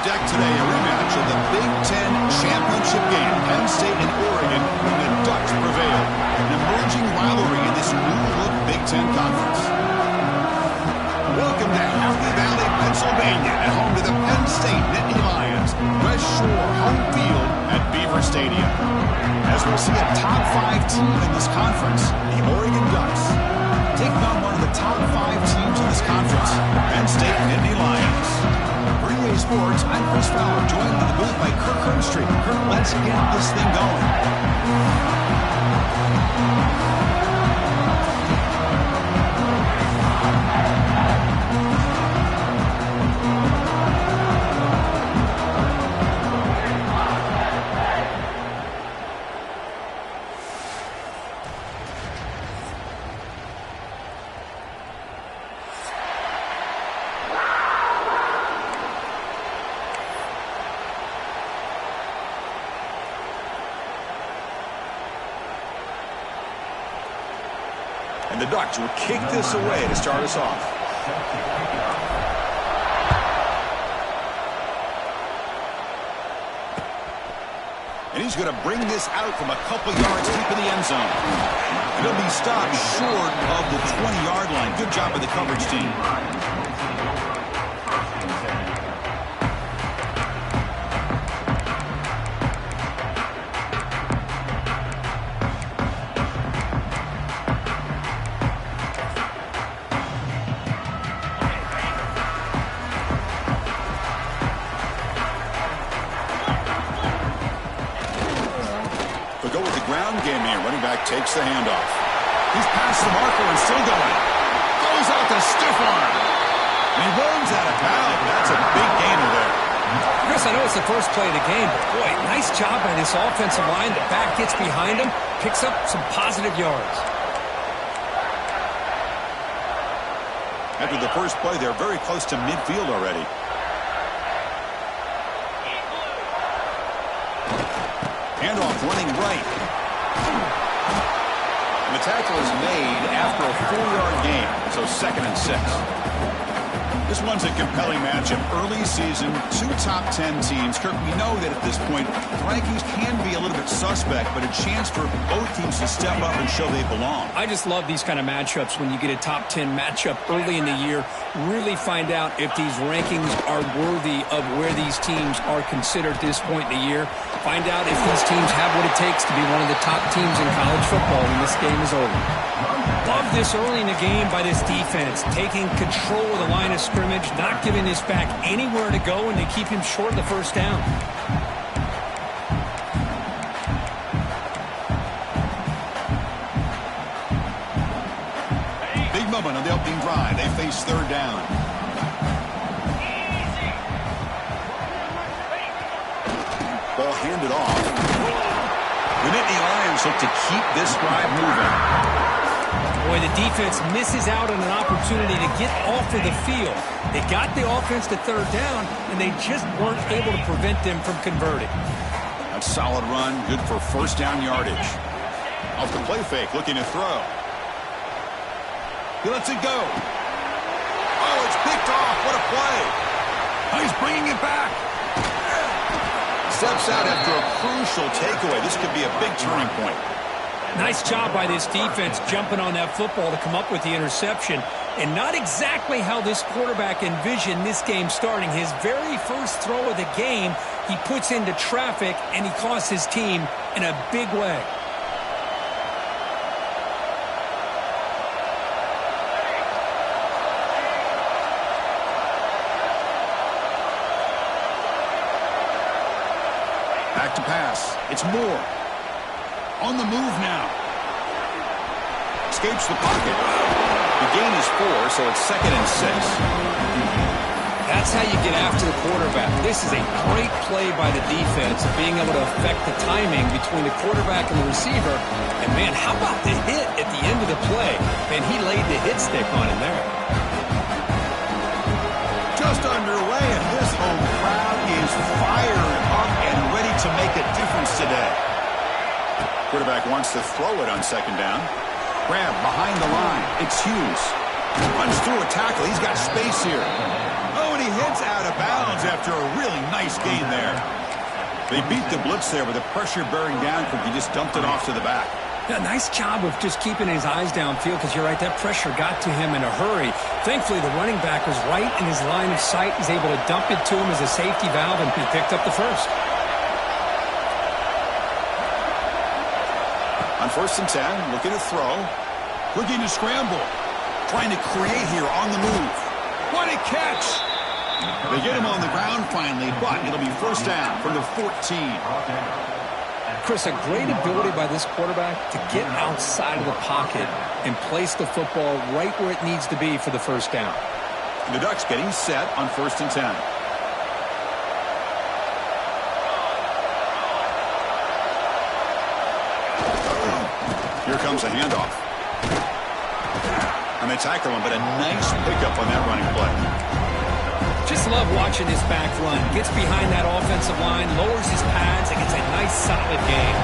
deck today, a rematch of the Big Ten championship game. Penn State and Oregon, and the Ducks prevail. An emerging rivalry in this new-look Big Ten conference. Welcome to Happy Valley, Pennsylvania, and home to the Penn State Nittany Lions. West Shore home field at Beaver Stadium. As we'll see a top-5 team in this conference, the Oregon Ducks, taking on one of the top 5 teams in this conference, Penn State Nittany Lions. For EA Sports, I'm Chris Fowler, joined in the booth by Kirk Herbstreit. Kirk, let's get this thing going. And the Ducks will kick this away to start us off. And he's going to bring this out from a couple yards deep in the end zone. And he'll be stopped short of the 20-yard line. Good job by the coverage team. Go with the ground game here. Running back takes the handoff. He's past the marker and still going. Goes out to stiff arm. And he runs out of bounds. That's a big gainer there. Chris, I know it's the first play of the game, but boy, nice job by this offensive line. The back gets behind him, picks up some positive yards. After the first play, they're very close to midfield already. Handoff running right. And the tackle is made after a 4-yard gain, so 2nd and 6. This one's a compelling matchup. Early season, 2 top 10 teams. Kirk, we know that at this point, the rankings can be a little bit suspect, but a chance for both teams to step up and show they belong. I just love these kind of matchups when you get a top 10 matchup early in the year. Really find out if these rankings are worthy of where these teams are considered at this point in the year. Find out if these teams have what it takes to be one of the top teams in college football when this game is over. Love this early in the game by this defense, taking control of the line of scrimmage, not giving this back anywhere to go, and they keep him short of the first down. Big moment on the opening drive. They face 3rd down. Ball handed off. The Nittany Lions look to keep this drive moving. Boy, the defense misses out on an opportunity to get off of the field. They got the offense to 3rd down, and they just weren't able to prevent them from converting. A solid run, good for 1st down yardage. Off the play fake, looking to throw. He lets it go. Oh, it's picked off. What a play. Oh, he's bringing it back. Steps out after a crucial takeaway. This could be a big turning point. Nice job by this defense jumping on that football to come up with the interception. And not exactly how this quarterback envisioned this game starting. His very first throw of the game, he puts into traffic, and he costs his team in a big way. Back to pass. It's Moore. On the move now. Escapes the pocket. The gain is 4, so it's 2nd and 6. That's how you get after the quarterback. This is a great play by the defense, being able to affect the timing between the quarterback and the receiver. And, man, how about the hit at the end of the play? Man, he laid the hit stick on him there. Just underway, and this home crowd is fired up and ready to make a difference today. Quarterback wants to throw it on 2nd down. Grab behind the line. It's Hughes. Runs through a tackle. He's got space here. Oh, and he hits out of bounds after a really nice gain there. They beat the blitz there with the pressure bearing down because he just dumped it off to the back. Yeah, nice job of just keeping his eyes downfield because you're right, that pressure got to him in a hurry. Thankfully, the running back was right in his line of sight. He's able to dump it to him as a safety valve, and he picked up the first. On 1st and 10, looking to throw. Looking to scramble. Trying to create here on the move. What a catch! They get him on the ground finally, but it'll be 1st down from the 14. Chris, a great ability by this quarterback to get outside of the pocket and place the football right where it needs to be for the 1st down. The Ducks getting set on 1st and 10. Here comes a handoff. And they tackle him, but a nice pickup on that running play. Just love watching this back run. Gets behind that offensive line, lowers his pads, and gets a nice solid gain.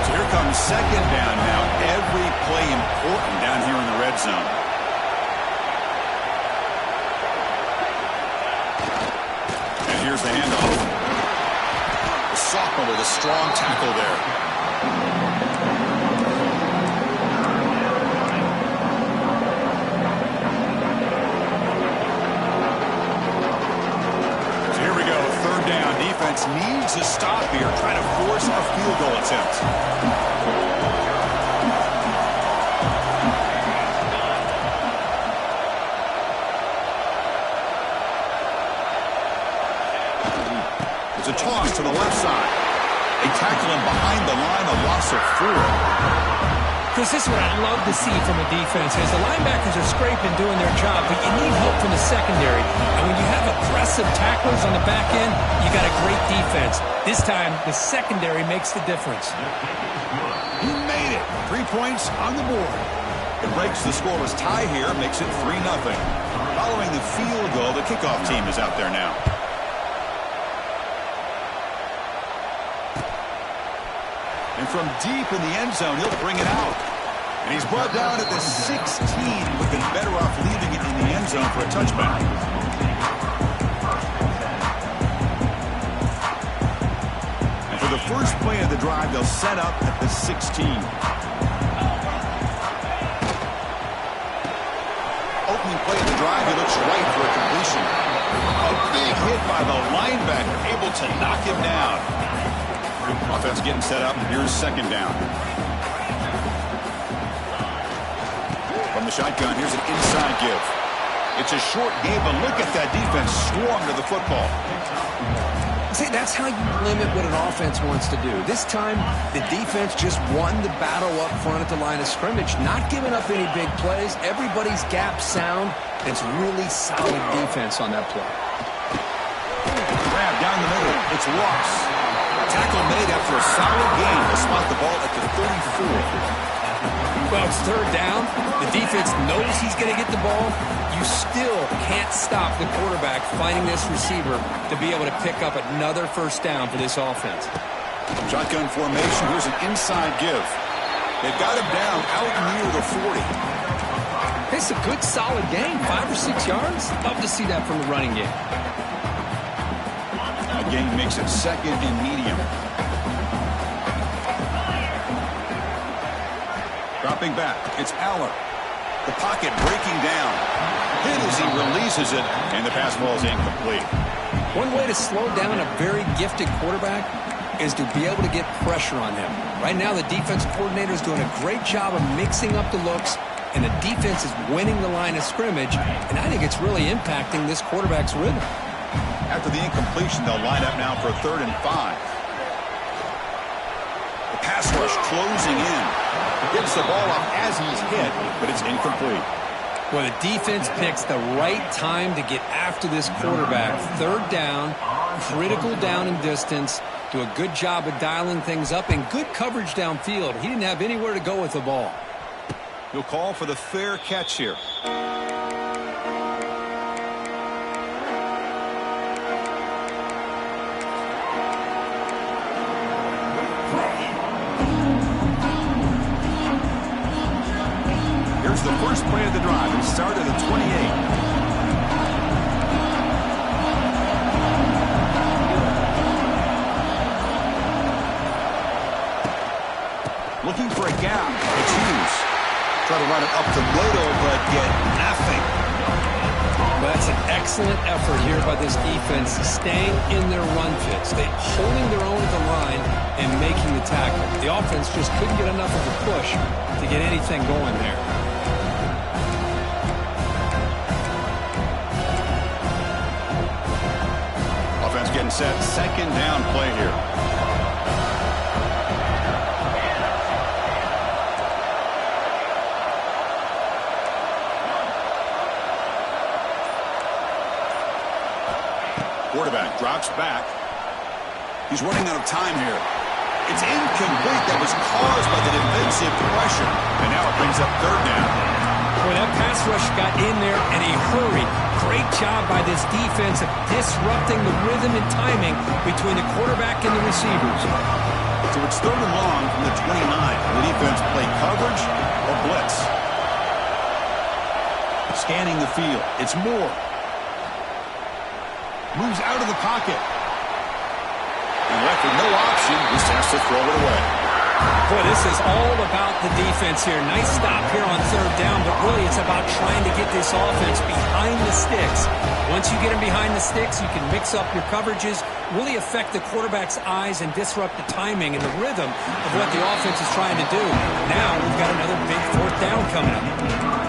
So here comes 2nd down now. Every play important down here in the red zone. And here's the handoff. The sophomore with a strong tackle there. Needs to stop here, trying to force a field goal attempt. It's a toss to the left side. They tackle him behind the line, a loss of 4. Chris, this is what I love to see from a defense. As the linebackers are scraping, doing their job, but you need help from the secondary. And when you have aggressive tacklers on the back end, you got a great defense. This time, the secondary makes the difference. He made it. 3 points on the board. It breaks the scoreless tie here, makes it 3-0. Following the field goal, the kickoff team is out there now. And from deep in the end zone, he'll bring it out. And he's brought down at the 16. Would have been better off leaving it in the end zone for a touchback. And for the first play of the drive, they'll set up at the 16. Opening play of the drive, he looks right for a completion. A big hit by the linebacker, able to knock him down. Offense getting set up. Here's 2nd down. From the shotgun, here's an inside give. It's a short game, but look at that defense swarm to the football. See, that's how you limit what an offense wants to do. This time, the defense just won the battle up front at the line of scrimmage, not giving up any big plays. Everybody's gap sound. It's really solid defense on that play. Grab down the middle. It's Ross. Tackle made after a solid gain to spot the ball at the 34. Well, it's 3rd down. The defense knows he's going to get the ball. You still can't stop the quarterback finding this receiver to be able to pick up another 1st down for this offense. Shotgun formation. Here's an inside give. They've got him down out near the 40. It's a good, solid gain. 5 or 6 yards. Love to see that from the running game. Gain makes it 2nd and medium. Dropping back, it's Aller. The pocket breaking down. Hit as he releases it, and the pass ball is incomplete. One way to slow down a very gifted quarterback is to be able to get pressure on him. Right now, the defense coordinator is doing a great job of mixing up the looks, and the defense is winning the line of scrimmage, and I think it's really impacting this quarterback's rhythm. After the incompletion, they'll line up now for 3rd and 5. The pass rush closing in. Gets the ball off as he's hit, but it's incomplete. Well, the defense picks the right time to get after this quarterback. 3rd down, critical down and distance. Do a good job of dialing things up and good coverage downfield. He didn't have anywhere to go with the ball. He'll call for the fair catch here. The first play of the drive. It started at 28. Try to run it up the middle, but get nothing. Well, that's an excellent effort here by this defense, staying in their run fits. They holding their own at the line and making the tackle. The offense just couldn't get enough of a push to get anything going there. Offense getting set. Second down play here. Quarterback drops back. He's running out of time here. It's incomplete. That was caused by the defensive pressure. And now it brings up third down. Boy, that pass rush got in there in a hurry. Great job by this defense of disrupting the rhythm and timing between the quarterback and the receivers. So it's third and long from the 29. The defense play coverage or blitz. Scanning the field. It's Moore. Moves out of the pocket. And left with no option, just has to throw it away. Boy, this is all about the defense here. Nice stop here on third down, but really it's about trying to get this offense behind the sticks. Once you get them behind the sticks, you can mix up your coverages, really affect the quarterback's eyes and disrupt the timing and the rhythm of what the offense is trying to do. Now we've got another big fourth down coming up.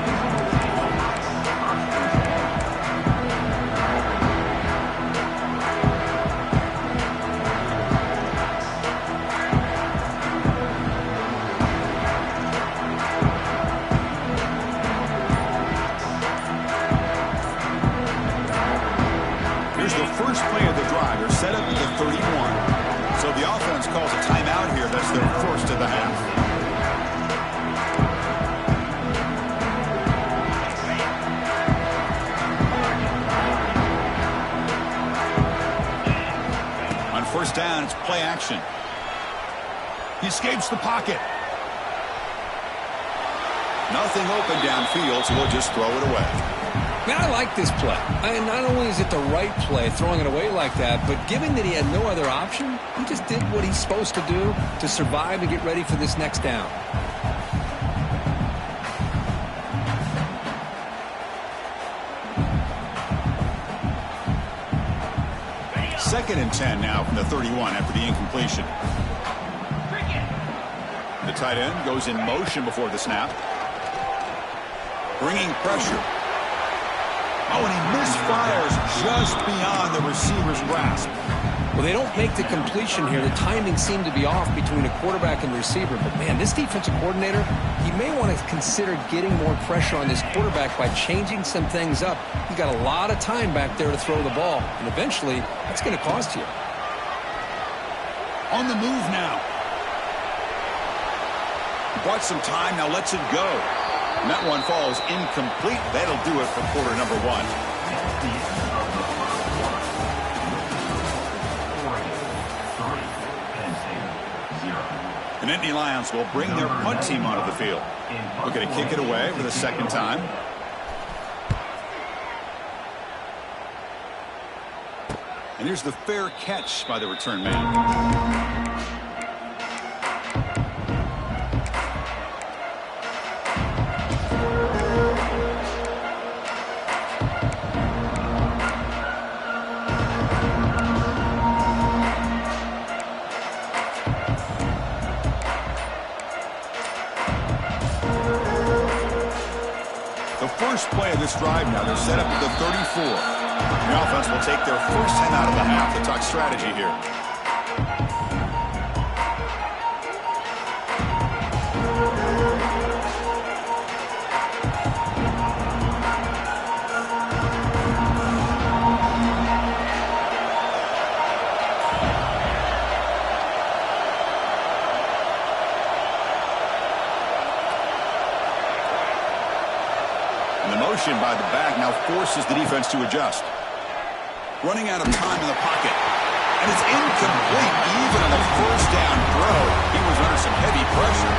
First play of the drive, they're set up at the 31. So the offense calls a timeout here. That's their first of the half. On first down, it's play action. He escapes the pocket. Nothing open downfield, so we'll just throw it away. Man, I like this play. Not only is it the right play, throwing it away like that, but given that he had no other option, he just did what he's supposed to do to survive and get ready for this next down. Second and 10 now from the 31 after the incompletion. The tight end goes in motion before the snap. Bringing pressure. Oh, and he misfires just beyond the receiver's grasp. Well, they don't make the completion here. The timing seemed to be off between a quarterback and the receiver. But, man, this defensive coordinator, he may want to consider getting more pressure on this quarterback by changing some things up. He's got a lot of time back there to throw the ball. And eventually, that's going to cost you. On the move now. Bought some time, now lets it go. And that one falls incomplete. That'll do it for quarter number one. And Nittany Lions will bring their punt team onto the field. Looking to kick it away for the second time. And here's the fair catch by the return man. First play of this drive now. They're set up at the 34. The offense will take their first 10 out of the half to talk strategy here. By the back now forces the defense to adjust. Running out of time in the pocket. And it's incomplete. Even on the first down throw, he was under some heavy pressure.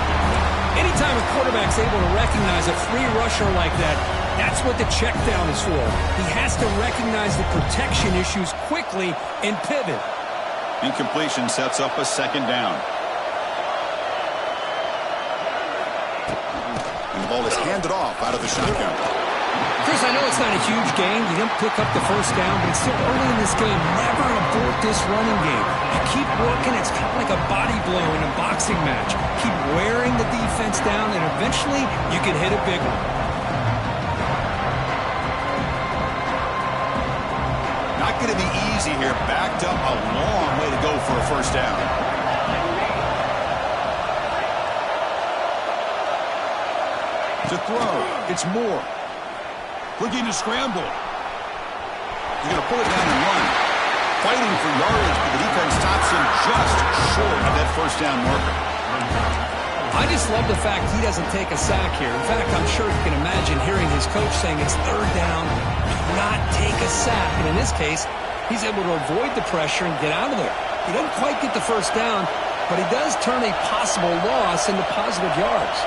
Anytime a quarterback's able to recognize a free rusher like that, that's what the check down is for. He has to recognize the protection issues quickly and pivot. Incompletion sets up a second down. And ball is handed off out of the shotgun. Chris, I know it's not a huge game. You didn't pick up the first down, but it's still early in this game. Never abort this running game. You keep working. It's kind of like a body blow in a boxing match. Keep wearing the defense down, and eventually you can hit a big one. Not going to be easy here. Backed up a long way to go for a first down. To throw, it's Moore. Looking to scramble. He's going to pull it down and run. Fighting for yardage, but the defense stops him just short of that first down marker. I just love the fact he doesn't take a sack here. In fact, I'm sure you can imagine hearing his coach saying it's third down, do not take a sack. And in this case, he's able to avoid the pressure and get out of there. He doesn't quite get the first down, but he does turn a possible loss into positive yards.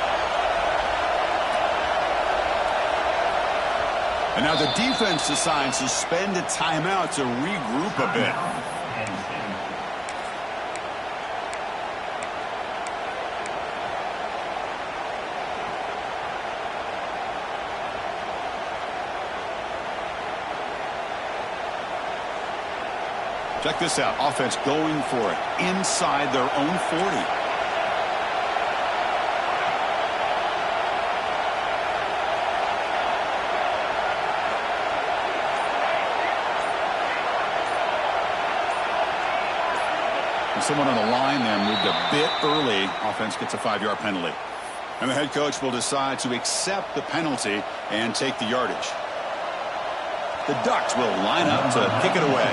And now the defense decides to spend a timeout to regroup a bit. Check this out. Offense going for it inside their own 40. Someone on the line there moved a bit early. Offense gets a 5-yard penalty. And the head coach will decide to accept the penalty and take the yardage. The Ducks will line up to kick it away.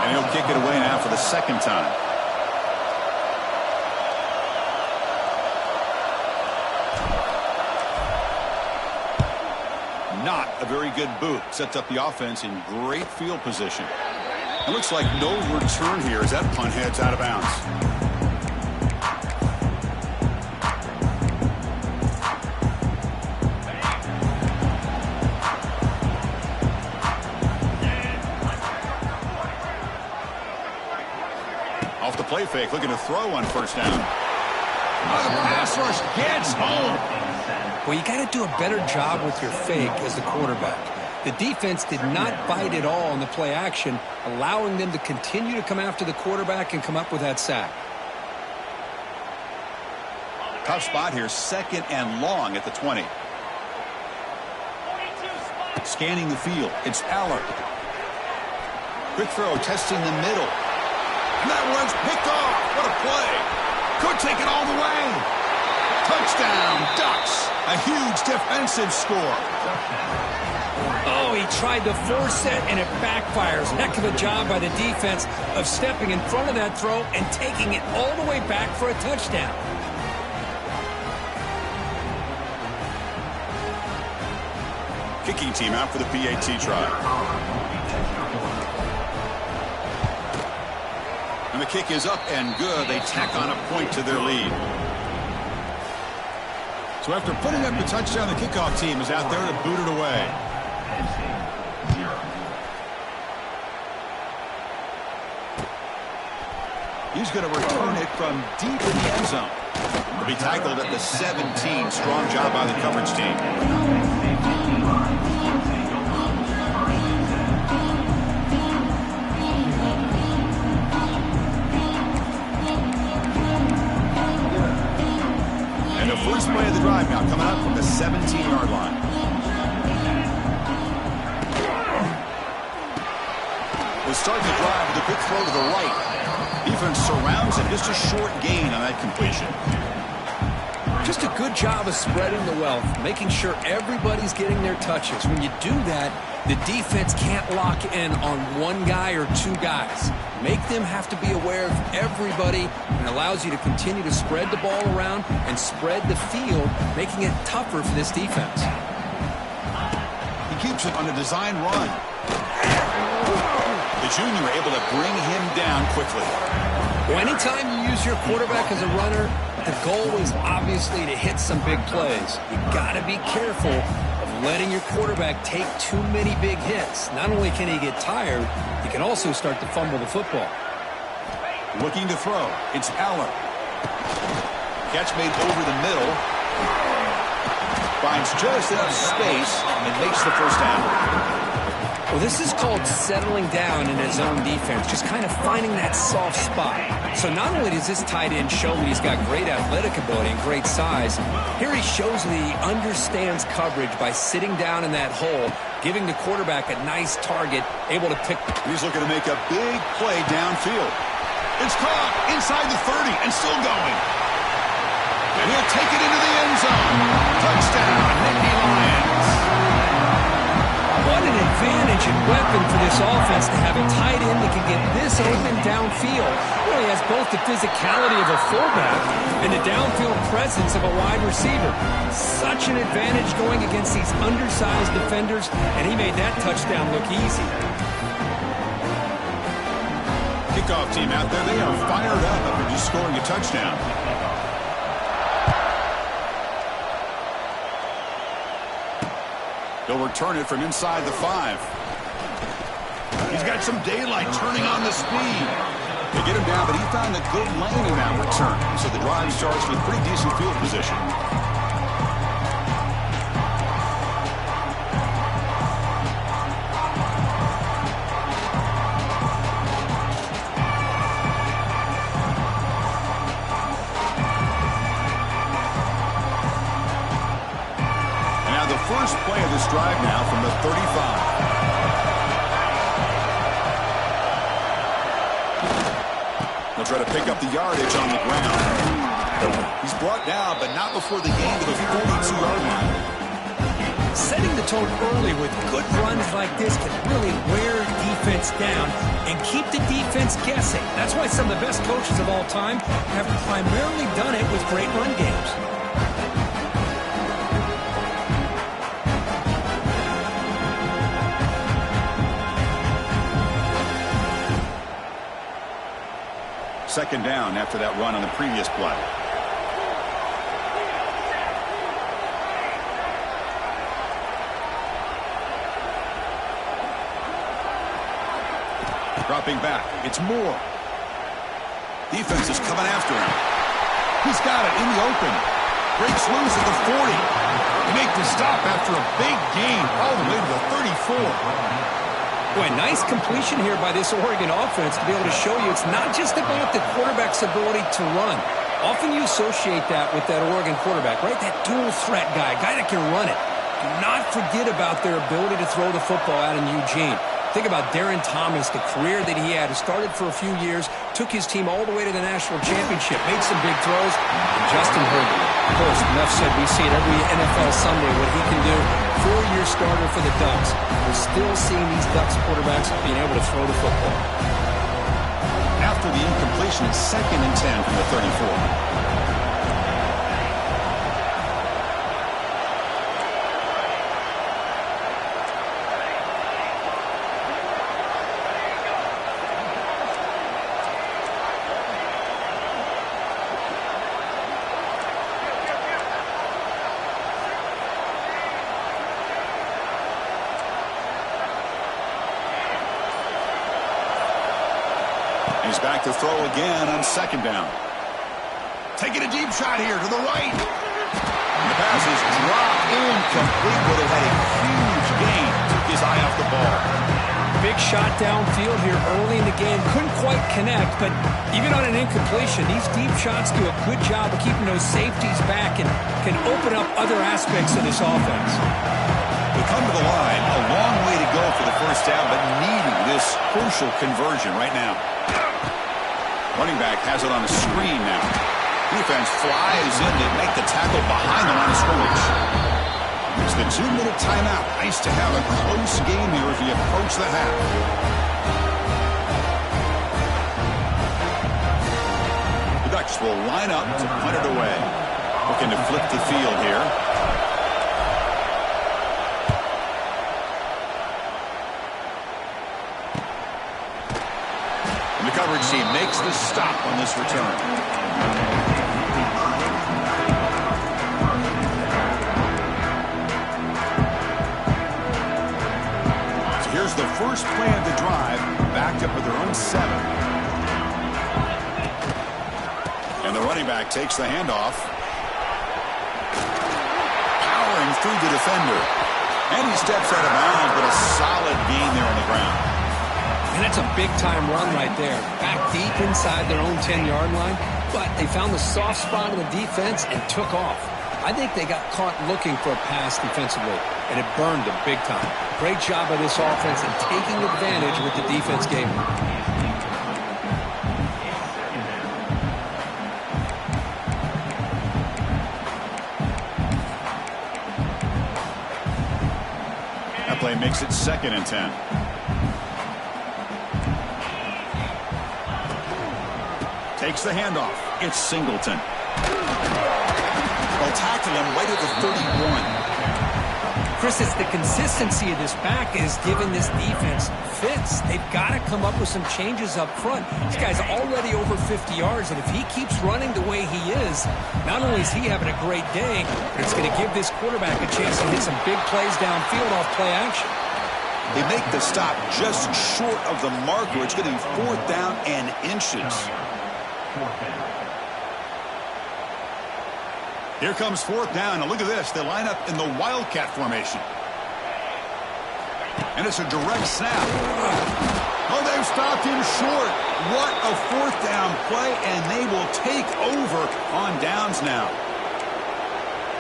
And he'll kick it away now for the second time. Not a very good boot. Sets up the offense in great field position. It looks like no return here as that punt heads out of bounds. Off the play fake, looking to throw on first down. Oh, the pass rush gets home. Well, you got to do a better job with your fake as the quarterback. The defense did not bite at all on the play action, allowing them to continue to come after the quarterback and come up with that sack. Tough spot here, second and long at the 20. Scanning the field, it's Aller. Quick throw, testing the middle. And that one's picked off. What a play. Could take it all the way. Touchdown, Ducks. A huge defensive score. Oh, he tried to force it, and it backfires. Heck of a job by the defense of stepping in front of that throw and taking it all the way back for a touchdown. Kicking team out for the PAT try. And the kick is up and good. They tack on a point to their lead. So after putting up the touchdown, the kickoff team is out there to boot it away. He's going to return it from deep in the end zone. He'll be tackled at the 17. Strong job by the coverage team. And the first play of the drive now coming up from the 17-yard line. We'll start the drive with a quick throw to the right. Defense surrounds it. Just a short gain on that completion. Just a good job of spreading the wealth, making sure everybody's getting their touches. When you do that, the defense can't lock in on one guy or two guys. Make them have to be aware of everybody, and allows you to continue to spread the ball around and spread the field, making it tougher for this defense. He keeps it on a design run. The junior able to bring him down quickly. Well, anytime you use your quarterback as a runner, the goal is obviously to hit some big plays. You got to be careful of letting your quarterback take too many big hits. Not only can he get tired, he can also start to fumble the football. Looking to throw. It's Aller. Catch made over the middle by finds just enough space and makes the first down. Well, this is called settling down in his own defense, just kind of finding that soft spot. So not only does this tight end show that he's got great athletic ability and great size, here he shows that he understands coverage by sitting down in that hole, giving the quarterback a nice target, able to pick. He's looking to make a big play downfield. It's caught inside the 30 and still going. And he'll take it into the end zone. Touchdown, Nittany Lions. What an advantage and weapon for this offense to have a tight end that can get this open downfield. Well, he has both the physicality of a fullback and the downfield presence of a wide receiver. Such an advantage going against these undersized defenders, and he made that touchdown look easy. Kickoff team out there, they are fired up after just scoring a touchdown. He'll return it from inside the 5. He's got some daylight turning on the speed. They get him down, but he found a good lane in that return. So the drive starts with pretty decent field position. First play of this drive now from the 35. They'll try to pick up the yardage on the ground. He's brought down, but not before the gain to the 42-yard line. Setting the tone early with good runs like this can really wear defense down and keep the defense guessing. That's why some of the best coaches of all time have primarily done it with great run games. Second down after that run on the previous play. Dropping back. It's Moore. Defense is coming after him. He's got it in the open. Breaks loose at the 40. They make the stop after a big gain all the way to the 34. Boy, nice completion here by this Oregon offense to be able to show you it's not just about the quarterback's ability to run. Often you associate that with that Oregon quarterback, right? That dual threat guy that can run it. Do not forget about their ability to throw the football out in Eugene. Think about Darren Thomas, the career that he had. He started for a few years, took his team all the way to the national championship, made some big throws. And Justin Herbert, of course, enough said, we see it every NFL Sunday what he can do. 4-year starter for the Ducks. We're still seeing these Ducks quarterbacks being able to throw the football. After the incompletion, it's 2nd and 10 from the 34. He's back to throw again on 2nd down. Taking a deep shot here to the right. The pass is dropped incomplete, but it had a huge gain. Took his eye off the ball. Big shot downfield here early in the game. Couldn't quite connect, but even on an incompletion, these deep shots do a good job of keeping those safeties back and can open up other aspects of this offense. We come to the line. A long way to go for the first down, but needing this crucial conversion right now. Running back has it on a screen now. Defense flies in to make the tackle behind the line of scrimmage. It's the 2-minute timeout. Nice to have a close game here as we approach the half. The Ducks will line up to punt it away. Looking to flip the field here. The coverage team makes the stop on this return. So here's the first play of the drive, backed up with their own 7. And the running back takes the handoff. Powering through the defender. And he steps out of bounds, but a solid gain there on the ground. And that's a big-time run right there. Back deep inside their own 10-yard line, but they found the soft spot in the defense and took off. I think they got caught looking for a pass defensively, and it burned them big time. Great job by this offense in taking advantage of what the defense gave them. That play makes it 2nd and 10. Takes the handoff. It's Singleton. They'll tackle him right at the 31. Chris, it's the consistency of this back is giving this defense fits. They've got to come up with some changes up front. This guy's already over 50 yards, and if he keeps running the way he is, not only is he having a great day, but it's going to give this quarterback a chance to hit some big plays downfield off play action. They make the stop just short of the marker. It's getting 4th down and inches. Here comes 4th down, and look at this. They line up in the Wildcat formation. And it's a direct snap. Oh, they've stopped him short. What a 4th down play, and they will take over on downs now.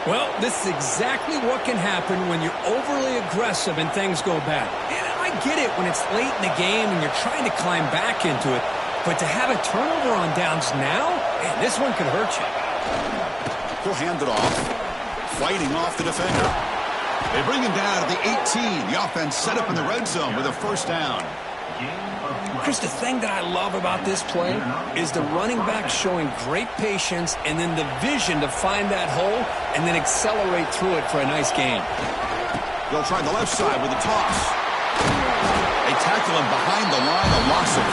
Well, this is exactly what can happen when you're overly aggressive and things go bad. And I get it when it's late in the game and you're trying to climb back into it. But to have a turnover on downs now, man, this one could hurt you. He'll hand it off, fighting off the defender. They bring him down to the 18. The offense set up in the red zone with a 1st down. Chris, the thing that I love about this play is the running back showing great patience and then the vision to find that hole and then accelerate through it for a nice gain. They'll try the left side with a toss. They tackle him behind the line, a loss of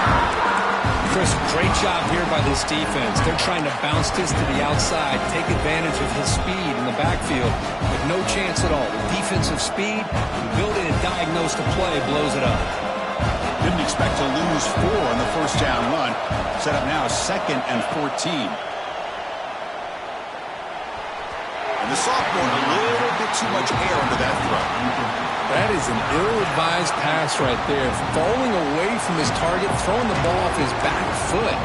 4. Chris, great job here by this defense. They're trying to bounce this to the outside, take advantage of his speed in the backfield, with no chance at all. The defensive speed, ability to diagnose the play, blows it up. Didn't expect to lose 4 on the 1st down run. Set up now 2nd and 14. And the sophomore, a little bit too much air under that throw. That is an ill-advised pass right there. Falling away from his target, throwing the ball off his back foot.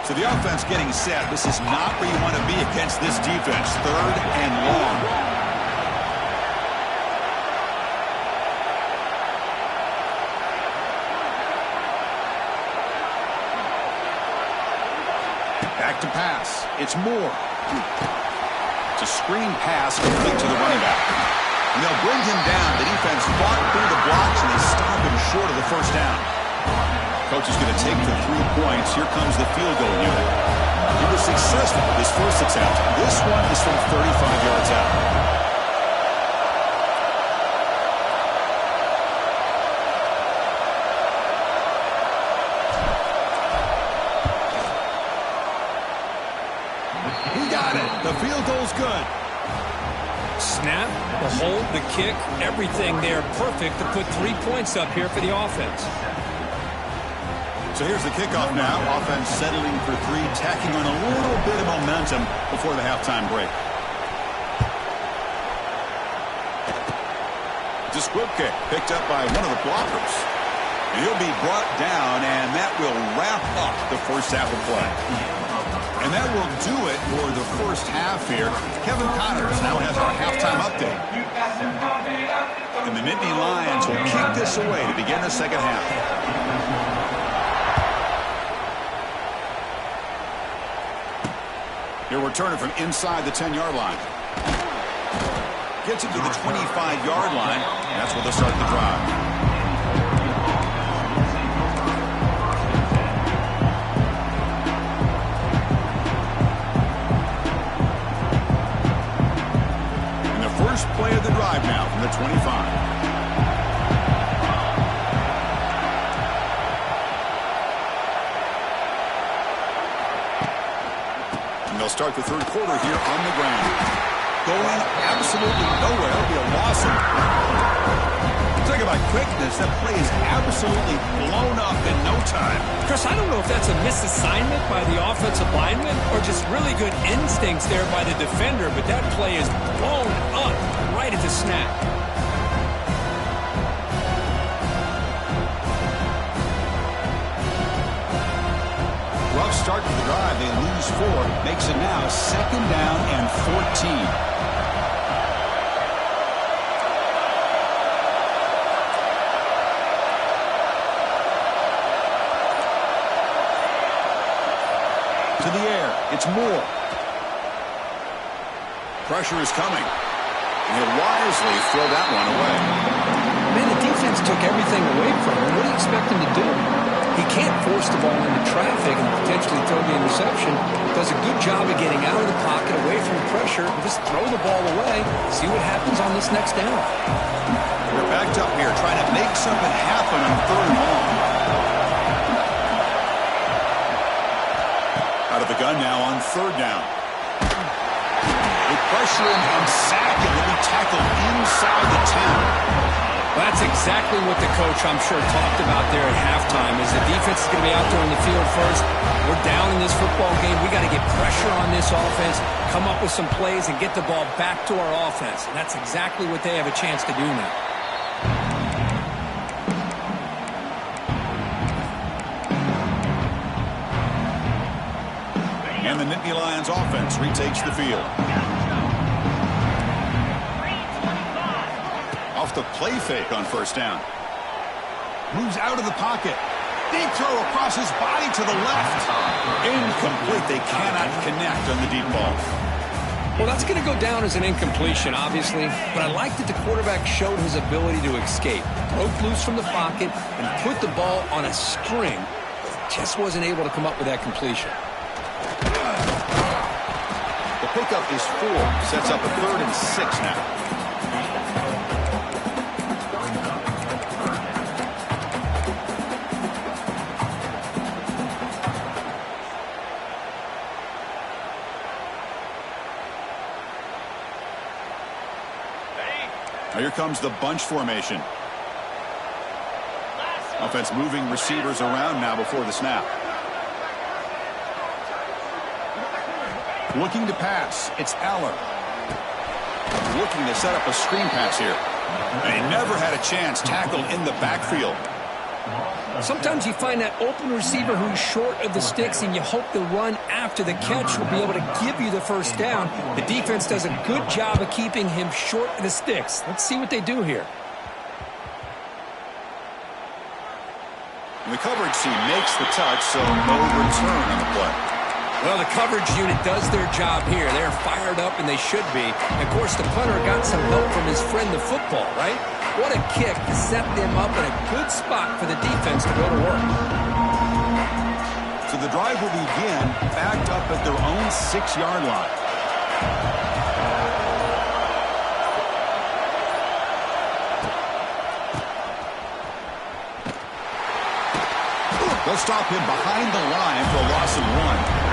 So the offense getting set. This is not where you want to be against this defense. 3rd and long. Back to pass. It's Moore. It's a screen pass complete to the running back. And they'll bring him down. The defense fought through the blocks, and they stop him short of the 1st down. Coach is going to take the 3 points. Here comes the field goal unit. He was successful with his first attempt. This one is from 35 yards out. He got it. The field goal's good. Snap, the hold, the kick, everything there perfect to put 3 points up here for the offense. So here's the kickoff now. Offense settling for 3, tacking on a little bit of momentum before the halftime break. It's a squib kick picked up by one of the blockers. And he'll be brought down, and that will wrap up the first half of play. And that will do it for the first half here. Kevin Connors now has our halftime update. And the Nittany Lions will kick this away to begin the second half. He'll return it from inside the 10-yard line. Gets it to the 25-yard line. And that's where they'll start the drive. First play of the drive now from the 25. And they'll start the third quarter here on the ground. Going absolutely nowhere. It'll be a loss. Talk about quickness. That play is absolutely blown up in no time. Chris, I don't know if that's a misassignment by the offensive lineman or just really good instincts there by the defender, but that play is blown up right at the snap. Rough start to the drive. They lose 4. Makes it now 2nd down and 14. To the air. It's Moore. Pressure is coming. And he'll wisely throw that one away. Man, the defense took everything away from him. What do you expect him to do? He can't force the ball into traffic and potentially throw the interception. Does a good job of getting out of the pocket, away from pressure, and just throw the ball away. See what happens on this next down. They're backed up here, trying to make something happen on 3rd and long. Out of the gun now on 3rd down. They pressure him and sack him. He'll be tackled inside the 10. Well, that's exactly what the coach, I'm sure, talked about there at halftime, is the defense is going to be out there on the field first. We're down in this football game. We got to get pressure on this offense, come up with some plays, and get the ball back to our offense. And that's exactly what they have a chance to do now. And the Nittany Lions offense retakes the field. Off the play fake on 1st down. Moves out of the pocket. Deep throw across his body to the left. Incomplete. They cannot connect on the deep ball. Well, that's going to go down as an incompletion, obviously. But I like that the quarterback showed his ability to escape. Broke loose from the pocket and put the ball on a string. Just wasn't able to come up with that completion. The pickup is 4. Sets up a 3rd and 6 now. Now here comes the bunch formation. Offense moving receivers around now before the snap. Looking to pass. It's Aller. Looking to set up a screen pass here. And he never had a chance tackled in the backfield. Sometimes you find that open receiver who's short of the sticks, and you hope the run after the catch will be able to give you the first down. The defense does a good job of keeping him short of the sticks. Let's see what they do here. And the coverage team makes the touch, so no return on the play. Well, the coverage unit does their job here. They're fired up, and they should be. Of course, the punter got some help from his friend, the football, right? What a kick to set them up in a good spot for the defense to go to work. So the drive will begin backed up at their own 6-yard line. They'll stop him behind the line for a loss of 1.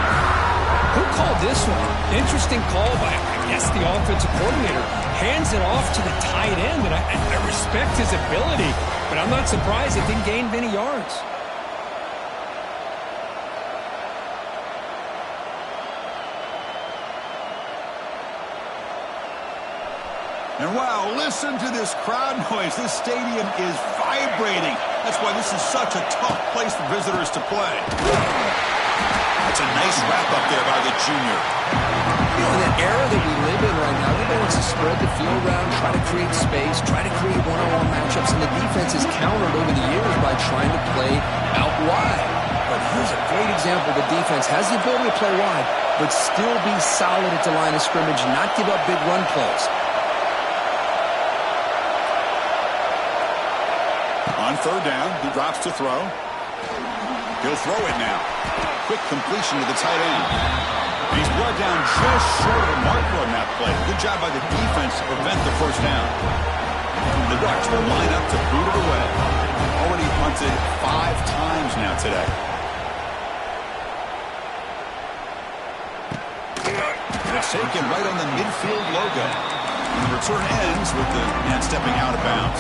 Who called this one? Interesting call by, I guess, the offensive coordinator. Hands it off to the tight end, and I respect his ability, but I'm not surprised it didn't gain many yards. And wow, listen to this crowd noise. This stadium is vibrating. That's why this is such a tough place for visitors to play. That's a nice wrap-up there by the junior. You know, in that era that we live in right now, everybody wants to spread the field around, try to create space, try to create one-on-one matchups, and the defense is countered over the years by trying to play out wide. But here's a great example. The defense has the ability to play wide, but still be solid at the line of scrimmage, not give up big run plays. On 3rd down, he drops to throw. He'll throw it now. Quick completion to the tight end. And he's brought down just short of a marker on that play. Good job by the defense to prevent the first down. The Ducks will line up to boot it away. Already punted 5 times now today. taken right on the midfield logo. And the return ends with the man stepping out of bounds.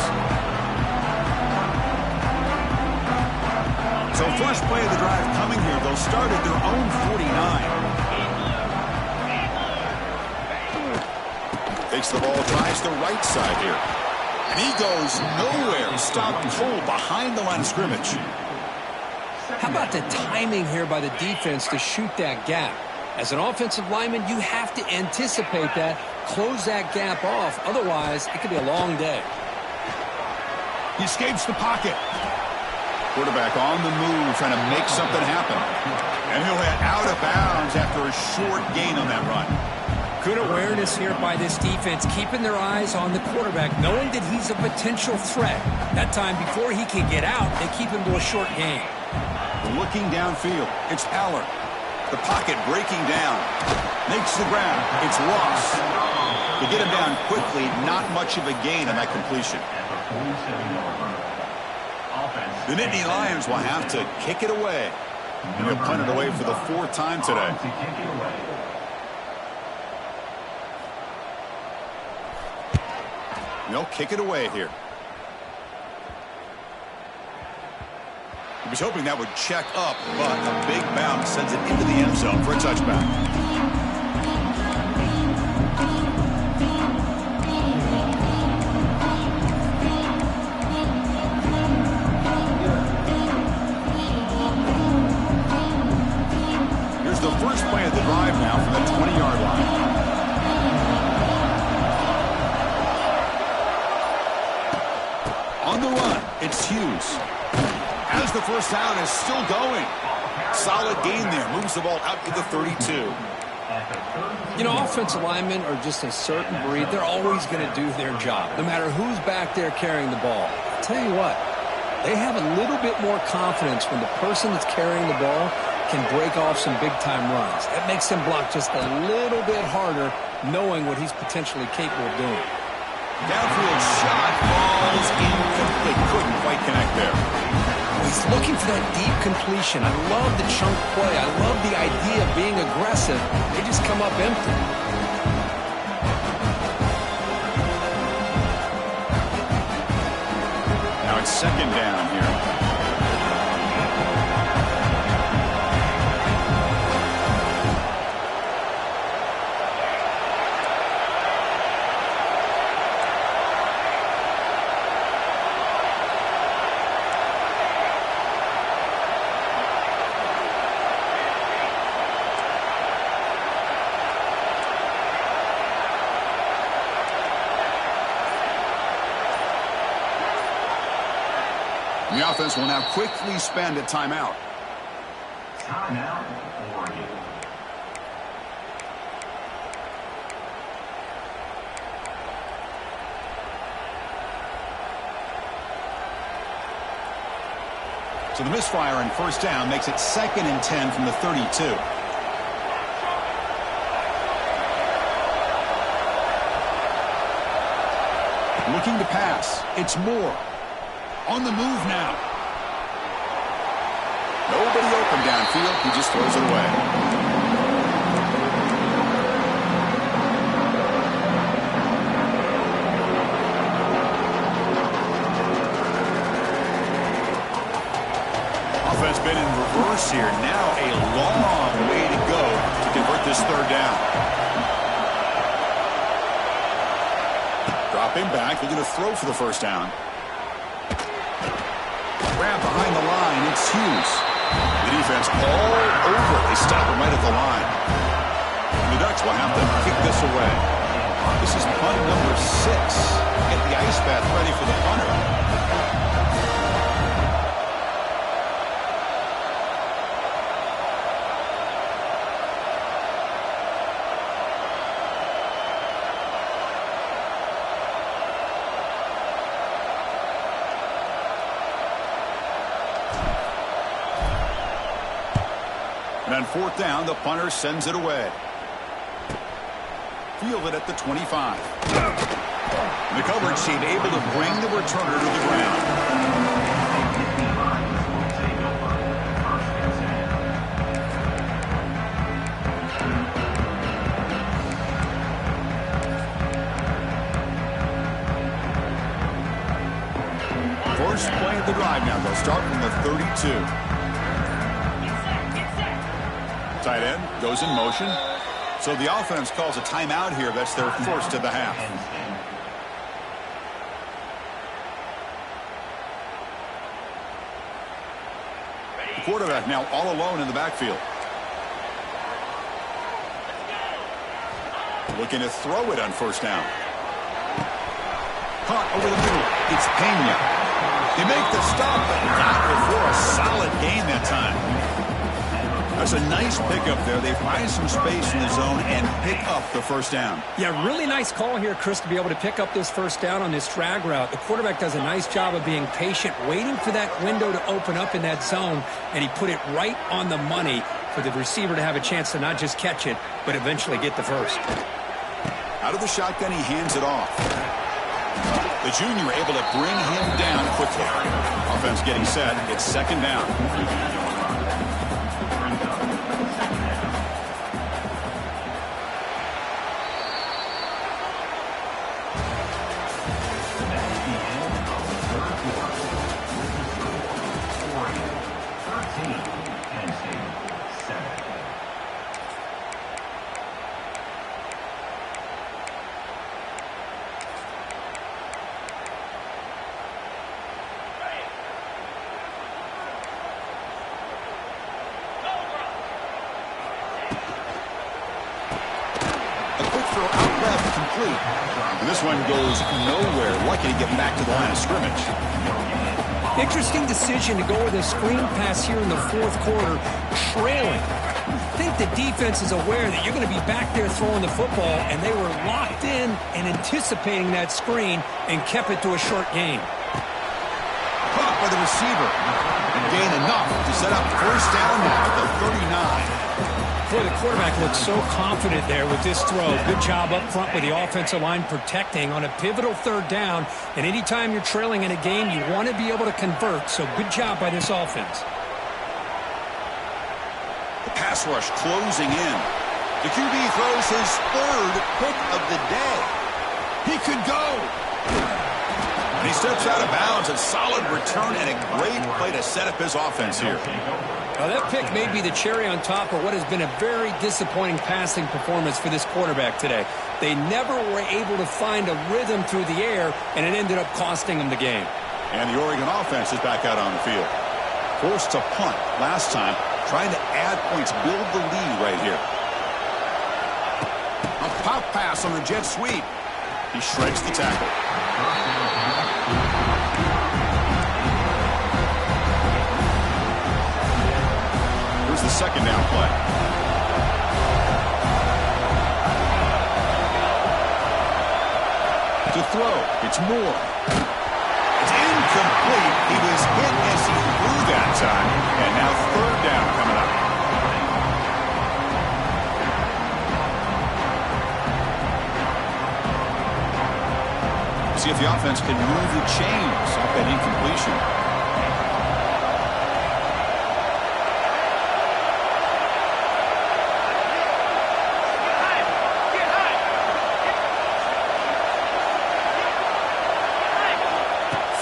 So first play of the drive coming here. They'll start at their own 49. Takes the ball, tries the right side here. And he goes nowhere. Stopped cold behind the line of scrimmage. How about the timing here by the defense to shoot that gap? As an offensive lineman, you have to anticipate that, close that gap off. Otherwise, it could be a long day. He escapes the pocket. Quarterback on the move, trying to make something happen. And he'll head out of bounds after a short gain on that run. Good awareness here by this defense, keeping their eyes on the quarterback, knowing that he's a potential threat. That time, before he can get out, they keep him to a short gain. Looking downfield, it's Aller. The pocket breaking down. Makes the ground. It's lost. To get him down quickly, not much of a gain on that completion. The Nittany Lions will have to kick it away. And they'll punt it away for the fourth time today. They'll kick it away here. He was hoping that would check up, but a big bounce sends it into the end zone for a touchback. Here's the first play of the drive now from the 20-yard line. On the run, it's Hughes. As the first down is still going. Solid gain there. Moves the ball out to the 32. You know, offensive linemen are just a certain breed. They're always going to do their job, no matter who's back there carrying the ball. I'll tell you what, they have a little bit more confidence when the person that's carrying the ball can break off some big-time runs. That makes them block just a little bit harder, knowing what he's potentially capable of doing. Downfield shot falls incomplete. Couldn't quite connect there. He's looking for that deep completion. I love the chunk play. I love the idea of being aggressive. They just come up empty. Now it's second down here. The offense will now quickly spend a timeout. Timeout, Oregon. So the misfire on first down makes it 2nd and 10 from the 32. Looking to pass. It's Moore. On the move now. Nobody open downfield. He just throws it away. Offense been in reverse here. Now a long way to go to convert this third down. Dropping back. They're going to throw for the first down. Grab behind the line, it's Hughes. The defense all over. They stop him right at the line. And the Ducks will have to kick this away. This is punt number 6. Get the ice bath ready for the punter. And on fourth down, the punter sends it away. Fielded at the 25. And the coverage team able to bring the returner to the ground. start from the 32. Tight end goes in motion. So the offense calls a timeout here. That's their first of the half. The quarterback now all alone in the backfield. Looking to throw it on first down. Caught over the middle. It's Pena. They make the stop, but not before a solid gain that time. That's a nice pickup there. They find some space in the zone and pick up the first down. Yeah, really nice call here, Chris, to be able to pick up this first down on this drag route. The quarterback does a nice job of being patient, waiting for that window to open up in that zone, and he put it right on the money for the receiver to have a chance to not just catch it, but eventually get the first. Out of the shotgun, he hands it off. The junior able to bring him down quickly. Offense getting set. It's second down. And this one goes nowhere. Lucky to get back to the line of scrimmage. Interesting decision to go with a screen pass here in the fourth quarter, trailing. I think the defense is aware that you're going to be back there throwing the football, and they were locked in and anticipating that screen and kept it to a short gain. Caught by the receiver. And gain enough to set up first down now at the 39. Boy, the quarterback looks so confident there with this throw. Good job up front with the offensive line protecting on a pivotal third down. And anytime you're trailing in a game, you want to be able to convert. So good job by this offense. The pass rush closing in. The QB throws his third pick of the day. He could go. And he steps out of bounds. A solid return and a great play to set up his offense here. Now that pick may be the cherry on top of what has been a very disappointing passing performance for this quarterback today. They never were able to find a rhythm through the air, and it ended up costing them the game. And the Oregon offense is back out on the field. Forced to punt last time, trying to add points, build the lead right here. A pop pass on the jet sweep. He shreds the tackle. The second down play. To throw, it's Moore. It's incomplete. He was hit as he threw that time. And now third down coming up. See if the offense can move the chains off that incompletion.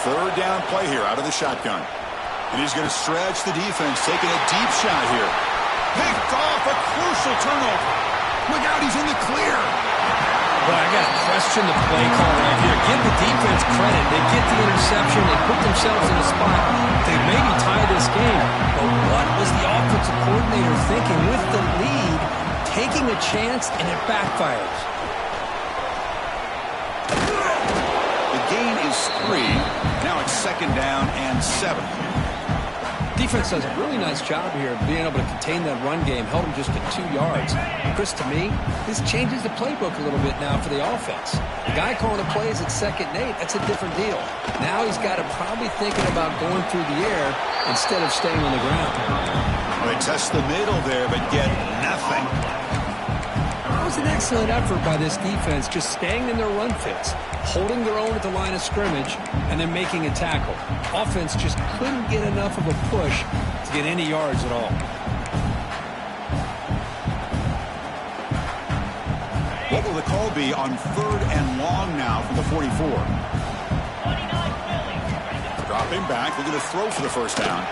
Third down play here out of the shotgun. And he's going to stretch the defense, taking a deep shot here. Picked off, a crucial turnover. Look out, he's in the clear. Well, I got to question the play call right here. Give the defense credit. They get the interception. They put themselves in a spot to maybe tie this game. But what was the offensive coordinator thinking with the lead, taking a chance, and it backfires? The gain is 3. Now it's second down and 7. Defense does a really nice job here of being able to contain that run game, held him just to 2 yards. Chris, to me, this changes the playbook a little bit now for the offense. The guy calling the plays at 2nd and 8, that's a different deal. Now he's got to probably thinking about going through the air instead of staying on the ground. Well, they test the middle there, but get nothing. That was an excellent effort by this defense, just staying in their run fits, holding their own at the line of scrimmage, and then making a tackle. Offense just couldn't get enough of a push to get any yards at all. What will the call be on 3rd and long now from the 44? Drop Dropping back, looking to throw for the first down.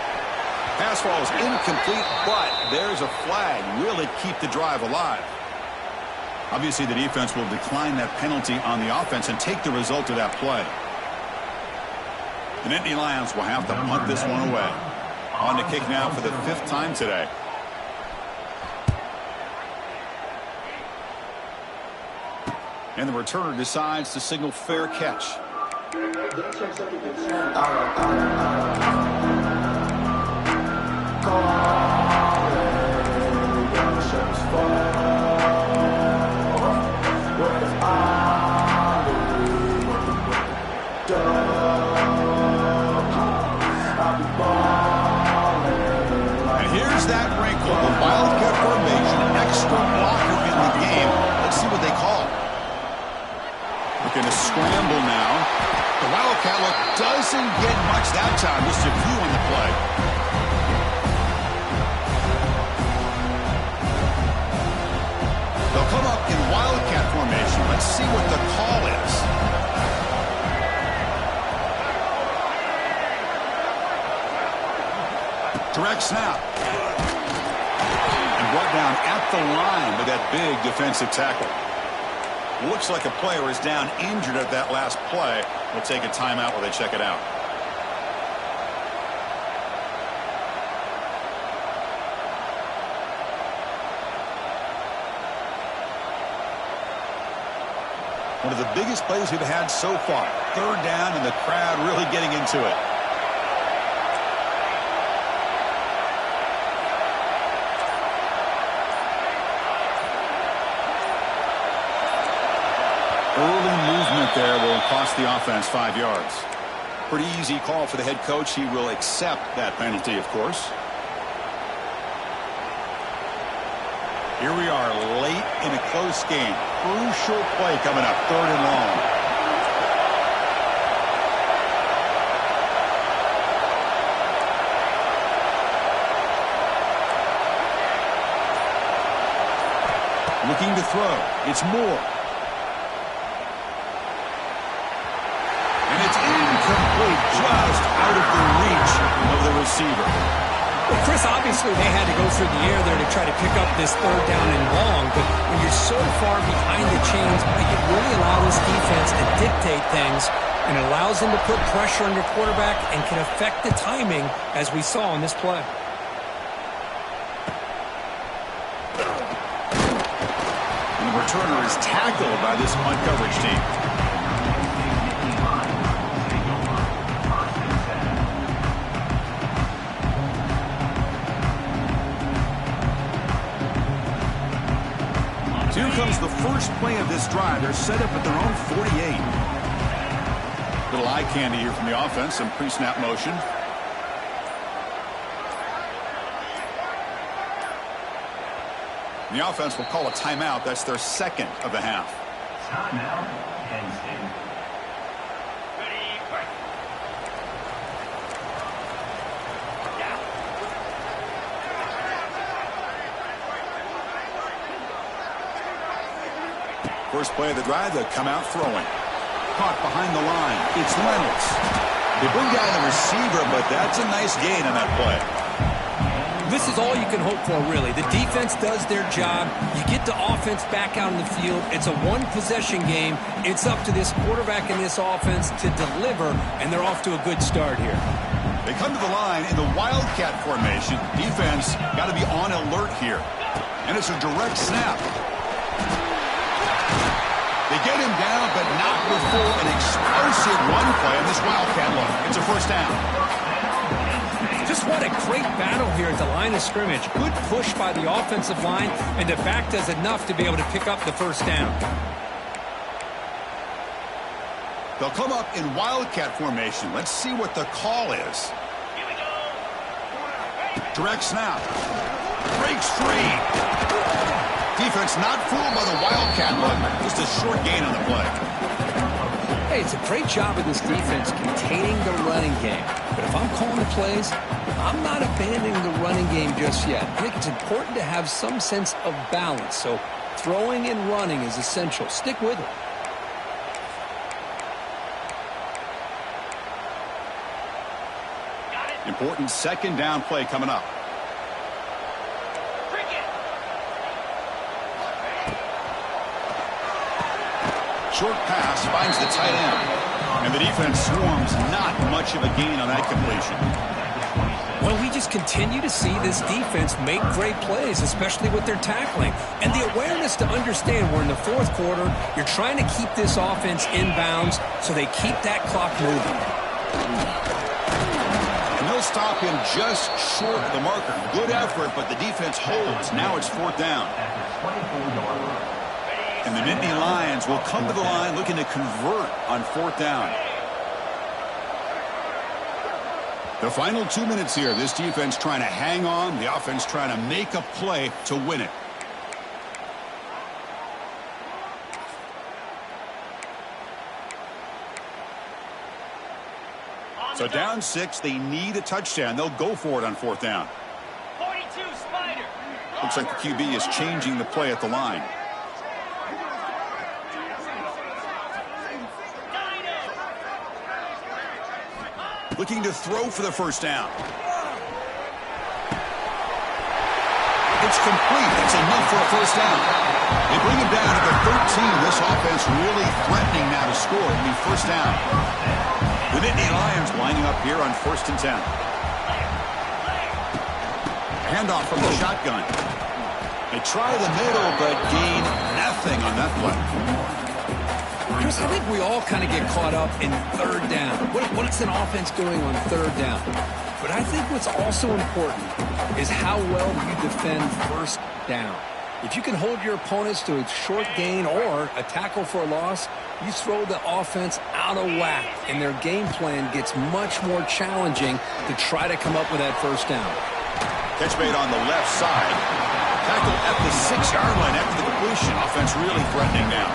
Pass falls incomplete, but there's a flag. Will it keep the drive alive? Obviously, the defense will decline that penalty on the offense and take the result of that play. The Nittany Lions will have to punt this one away. On to kick now for the 5th time today. And the returner decides to signal fair catch. And here's that wrinkle, the Wildcat formation, extra blocker in the game. Let's see what they call. Looking to scramble now. The Wildcat look doesn't get much that time. Just a few on the play. They'll come up in Wildcat formation. Let's see what the call is. Direct snap. And brought down at the line with that big defensive tackle. Looks like a player is down injured at that last play. We'll take a timeout while they check it out. One of the biggest plays we've had so far. 3rd down and the crowd really getting into it. Early movement there will cost the offense 5 yards. Pretty easy call for the head coach. He will accept that penalty, of course. Here we are late in a close game. Crucial play coming up, 3rd and long. Looking to throw. It's Moore. And it's incomplete, just out of the reach of the receiver. Well, Chris, obviously they had to go through the air there to try to pick up this 3rd down and long, but when you're so far behind the chains, you can really allow this defense to dictate things, and it allows them to put pressure on your quarterback and can affect the timing, as we saw in this play. And the returner is tackled by this punt coverage team. Here comes the first play of this drive. They're set up at their own 48. Little eye candy here from the offense. Some pre-snap motion. The offense will call a timeout. That's their 2nd of the half. Timeout, Penn State. First play of the drive, they'll come out throwing. Caught behind the line. It's Reynolds. They bring down the receiver, but that's a nice gain on that play. This is all you can hope for, really. The defense does their job. You get the offense back out in the field. It's a one-possession game. It's up to this quarterback and this offense to deliver, and they're off to a good start here. They come to the line in the Wildcat formation. Defense got to be on alert here. And it's a direct snap. They get him down, but not before an explosive run play on this Wildcat look. It's a first down. Just what a great battle here at the line of scrimmage. Good push by the offensive line, and the back does enough to be able to pick up the first down. They'll come up in Wildcat formation. Let's see what the call is. Direct snap. Breaks free. Defense not fooled by the Wildcat look. Just a short gain on the play. Hey, it's a great job of this defense containing the running game. But if I'm calling the plays, I'm not abandoning the running game just yet. I think it's important to have some sense of balance. So throwing and running is essential. Stick with it. important second down play coming up. Short pass finds the tight end. And the defense swarms, not much of a gain on that completion. Well, we just continue to see this defense make great plays, especially with their tackling. And the awareness to understand we're in the fourth quarter, you're trying to keep this offense in bounds so they keep that clock moving. And they'll stop him just short of the marker. Good effort, but the defense holds. Now it's fourth down. And the Nittany Lions will come to the line looking to convert on fourth down. The final 2 minutes here. This defense trying to hang on. The offense trying to make a play to win it. So down 6, they need a touchdown. They'll go for it on fourth down. 42 Spider. Looks like the QB is changing the play at the line. Looking to throw for the first down. It's complete. That's enough for a first down. They bring him down to the 13. This offense really threatening now to score. It'll be first down. The Nittany Lions lining up here on 1st and 10. Handoff from the shotgun. They try the middle, but gain nothing on that play. Chris, I think we all kind of get caught up in third down. What's an offense doing on third down? But I think what's also important is how well you defend first down. If you can hold your opponents to a short gain or a tackle for a loss, you throw the offense out of whack, and their game plan gets much more challenging to try to come up with that first down. Catch made on the left side. Tackle at the 6-yard line after the completion. Offense really threatening now.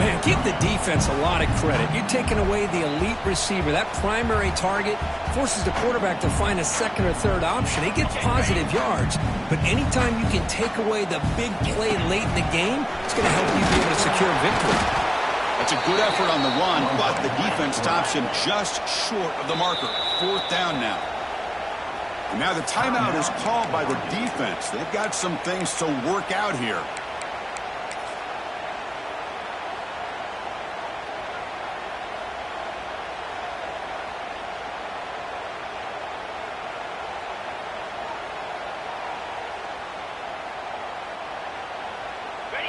Man, give the defense a lot of credit. You're taking away the elite receiver. That primary target forces the quarterback to find a second or third option. He gets positive yards. But anytime you can take away the big play late in the game, it's going to help you be able to secure victory. That's a good effort on the run, but the defense stops him just short of the marker. Fourth down now. And now the timeout is called by the defense. They've got some things to work out here.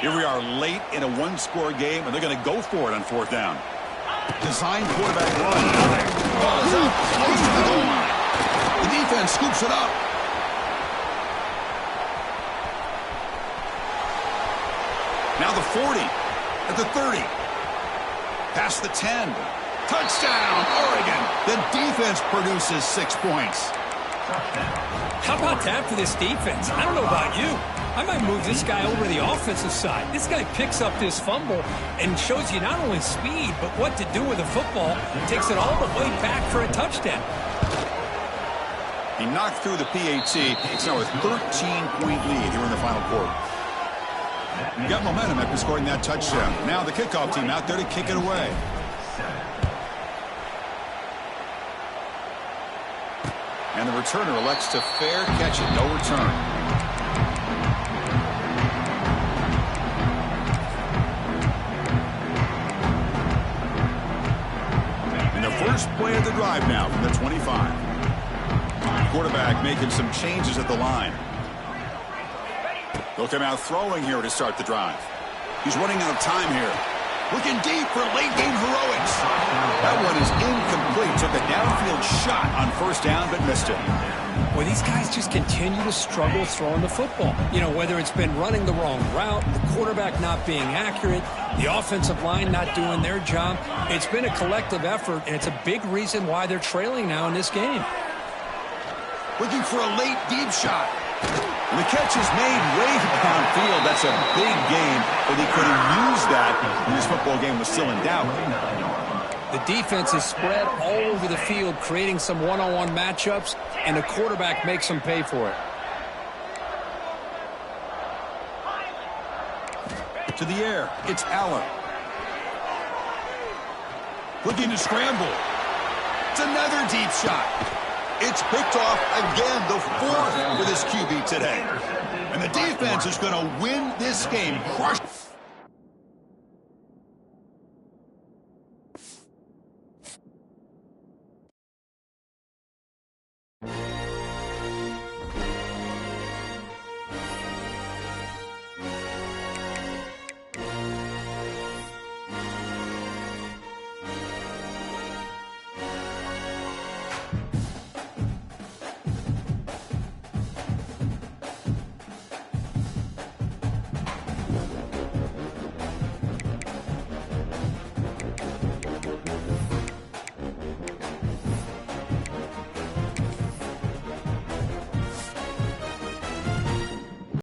Here we are late in a one-score game, and they're going to go for it on fourth down. Design quarterback run. Ball is up, close to the goal line. The defense scoops it up. Now the 40, at the 30. Past the 10. Touchdown, Oregon. The defense produces 6 points. How about that for this defense? I don't know about you. I might move this guy over to the offensive side. This guy picks up this fumble and shows you not only speed, but what to do with the football. Takes it all the way back for a touchdown. He knocked through the PAT. It's now a 13-point lead here in the final quarter. You got momentum after scoring that touchdown. Now the kickoff team out there to kick it away. And the returner elects to fair catch it. No return. First play of the drive now from the 25. Quarterback making some changes at the line. They'll come out throwing here to start the drive. He's running out of time here. Looking deep for late game heroics. That one is incomplete. Took a downfield shot on first down, but missed it. Well, these guys just continue to struggle throwing the football. You know, whether it's been running the wrong route, the quarterback not being accurate, the offensive line not doing their job. It's been a collective effort, and it's a big reason why they're trailing now in this game. Looking for a late deep shot. And the catch is made way downfield. That's a big game, but he could have used that when this football game was still in doubt. The defense is spread all over the field, creating some one-on-one matchups, and the quarterback makes them pay for it. To the air, it's Allen. Looking to scramble. It's another deep shot. It's picked off again, the fourth for this QB today. And the defense is going to win this game. Crush.